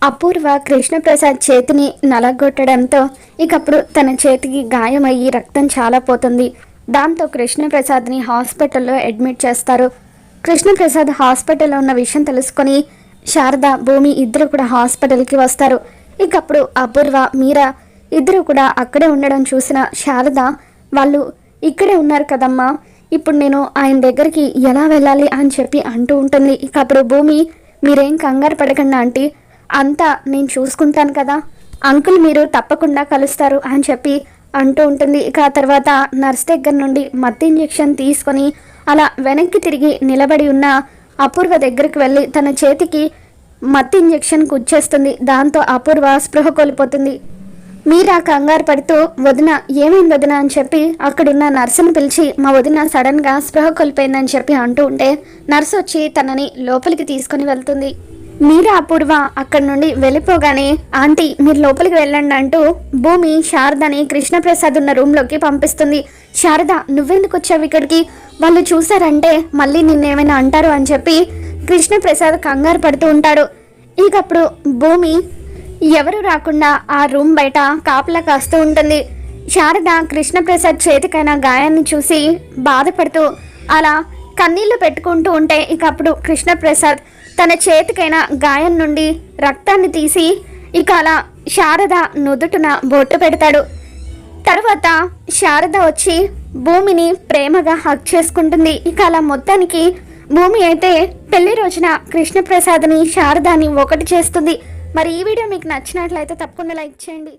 అపూర్వ కృష్ణప్రసాద్ చేతిని నలగొట్టడంతో ఇకప్పుడు తన చేతికి గాయమయ్యి రక్తం చాలా పోతుంది. దాంతో కృష్ణప్రసాద్ని హాస్పిటల్లో అడ్మిట్ చేస్తారు. కృష్ణప్రసాద్ హాస్పిటల్లో ఉన్న విషయం తెలుసుకొని శారద, భూమి ఇద్దరు కూడా హాస్పిటల్కి వస్తారు. ఇకప్పుడు అపూర్వ, మీరా ఇద్దరు కూడా అక్కడే ఉండడం చూసిన శారద, వాళ్ళు ఇక్కడే ఉన్నారు కదమ్మా, ఇప్పుడు నేను ఆయన దగ్గరికి ఎలా వెళ్ళాలి అని చెప్పి అంటూ ఉంటుంది. ఇకప్పుడు భూమి, మీరేం కంగారు పడకండి ఆంటీ, అంతా నేను చూసుకుంటాను కదా, అంకుల్ మీరు తప్పకుండా కలుస్తారు అని చెప్పి అంటూ ఉంటుంది. ఇక ఆ తర్వాత నర్స్ దగ్గర నుండి మత్తు ఇంజెక్షన్ తీసుకొని అలా వెనక్కి తిరిగి నిలబడి ఉన్న అపూర్వ దగ్గరికి వెళ్ళి తన చేతికి మత్తు ఇంజెక్షన్ గుచ్చేస్తుంది. దాంతో అపూర్వ స్పృహ కోల్పోతుంది. మీరా కంగారు పడుతూ, వదిన ఏమైంది వదిన అని చెప్పి అక్కడున్న నర్సును పిలిచి, మా వదిన సడన్గా స్పృహ కోల్పోయిందని చెప్పి అంటూ ఉంటే నర్సు వచ్చి తనని లోపలికి తీసుకుని వెళ్తుంది. మీరా అపూర్వ అక్కడి నుండి వెళ్ళిపోగానే, ఆంటీ మీరు లోపలికి వెళ్ళండి అంటూ భూమి శారదని కృష్ణప్రసాద్ ఉన్న రూమ్లోకి పంపిస్తుంది. శారద, నువ్వెందుకు వచ్చావు ఇక్కడికి, వాళ్ళు చూసారంటే మళ్ళీ నిన్నేమైనా అంటారు అని చెప్పి కృష్ణప్రసాద్ కంగారు పడుతూ ఉంటాడు. ఇకప్పుడు భూమి ఎవరు రాకుండా ఆ రూమ్ బయట కాపలా కాస్తూ ఉంటుంది. శారద కృష్ణప్రసాద్ చేతికైన గాయాన్ని చూసి బాధపడుతూ అలా కన్నీళ్లు పెట్టుకుంటూ ఉంటే ఇకప్పుడు కృష్ణప్రసాద్ తన చేతికైన గాయం నుండి రక్తాన్ని తీసి ఇక అలా శారద నుదుటున బొట్టు పెడతాడు. తర్వాత శారద వచ్చి భూమిని ప్రేమగా హగ్ చేసుకుంటుంది. ఇక అలా మొత్తానికి భూమి అయితే పెళ్లి రోజున కృష్ణప్రసాద్ని శారదాని ఒకటి చేస్తుంది. మరి ఈ వీడియో మీకు నచ్చినట్లయితే తప్పకుండా లైక్ చేయండి.